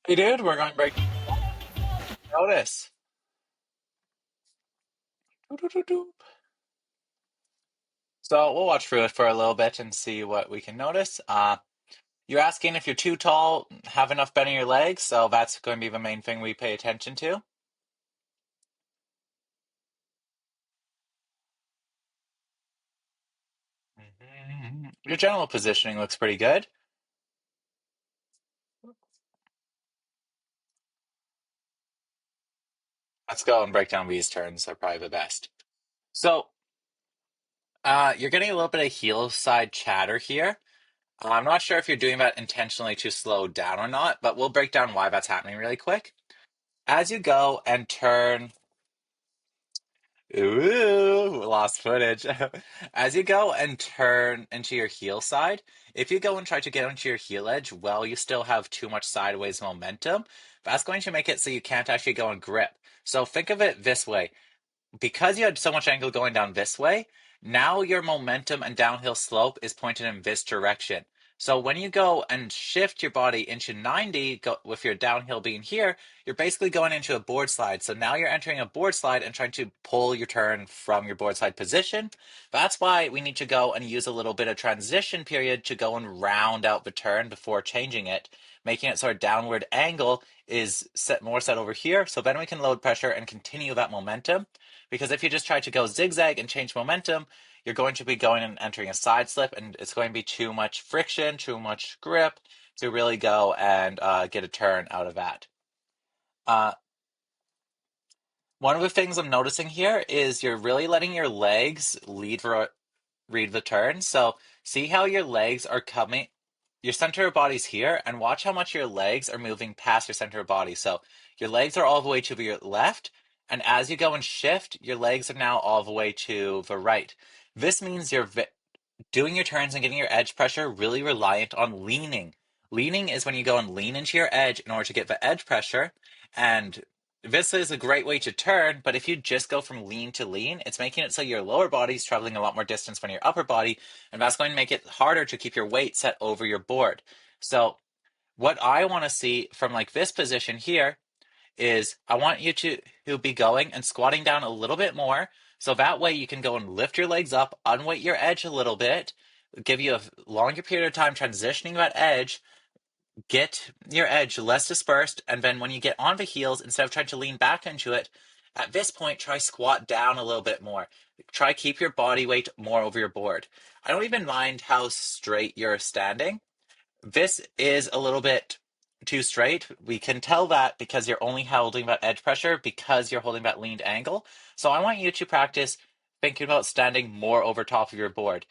Hey dude, we're going to break notice. Doo-doo-doo-doo. So we'll watch through it for a little bit and see what we can notice. You're asking if you're too tall, have enough bend in your legs, so that's going to be the main thing we pay attention to. Your general positioning looks pretty good. Let's go and break down these turns. Are probably the best. So, you're getting a little bit of heel side chatter here. I'm not sure if you're doing that intentionally to slow down or not, but we'll break down why that's happening really quick. As you go and turn Ooh, lost footage. As you go and turn into your heel side, if you go and try to get onto your heel edge, well, you still have too much sideways momentum. That's going to make it so you can't actually go and grip. So think of it this way because you had so much angle going down this way, now your momentum and downhill slope is pointed in this direction. So when you go and shift your body into 90, with your downhill being here, you're basically going into a board slide. So now you're entering a board slide and trying to pull your turn from your board slide position. That's why we need to go and use a little bit of transition period to go and round out the turn before changing it, making it so our downward angle is set over here. So then we can load pressure and continue that momentum. Because if you just try to go zigzag and change momentum, you're going to be going and entering a side slip, and it's going to be too much friction, too much grip to really go and get a turn out of that. Uh, One of the things I'm noticing here is you're really letting your legs read the turn. So see how your legs are coming, your center of body's here, and watch how much your legs are moving past your center of body. So your legs are all the way to your left, and as you go and shift, your legs are now all the way to the right. This means you're doing your turns and getting your edge pressure really reliant on leaning. Leaning is when you go and lean into your edge in order to get the edge pressure. And this is a great way to turn, but if you just go from lean to lean, it's making it so your lower body is traveling a lot more distance than your upper body, and that's going to make it harder to keep your weight set over your board. So, what I want to see from like this position here is I want you to be going and squatting down a little bit more. So that way you can go and lift your legs up, unweight your edge a little bit, give you a longer period of time transitioning that edge, get your edge less dispersed, and then when you get on the heels, instead of trying to lean back into it, at this point try squat down a little bit more. Try keep your body weight more over your board. I don't even mind how straight you're standing. This is a little bit too straight. We can tell that because you're only holding that edge pressure because you're holding that leaned angle. So I want you to practice thinking about standing more over top of your board.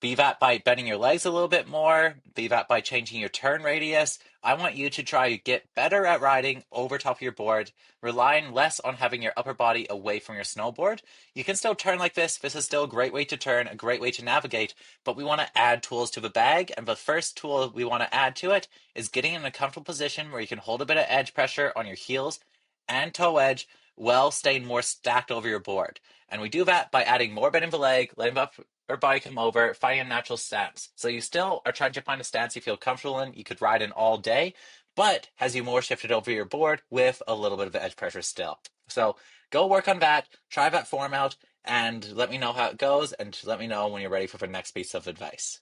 Be that by bending your legs a little bit more, be that by changing your turn radius. I want you to try to get better at riding over top of your board, relying less on having your upper body away from your snowboard. You can still turn like this. This is still a great way to turn, a great way to navigate, but we want to add tools to the bag. And the first tool we want to add to it is getting in a comfortable position where you can hold a bit of edge pressure on your heels and toe edge while staying more stacked over your board. And we do that by adding more bend in the leg, letting the or body come over, finding a natural stance. So you still are trying to find a stance you feel comfortable in, you could ride in all day, but has you more shifted over your board with a little bit of edge pressure still. So go work on that, try that form out, and let me know how it goes, and let me know when you're ready for the next piece of advice.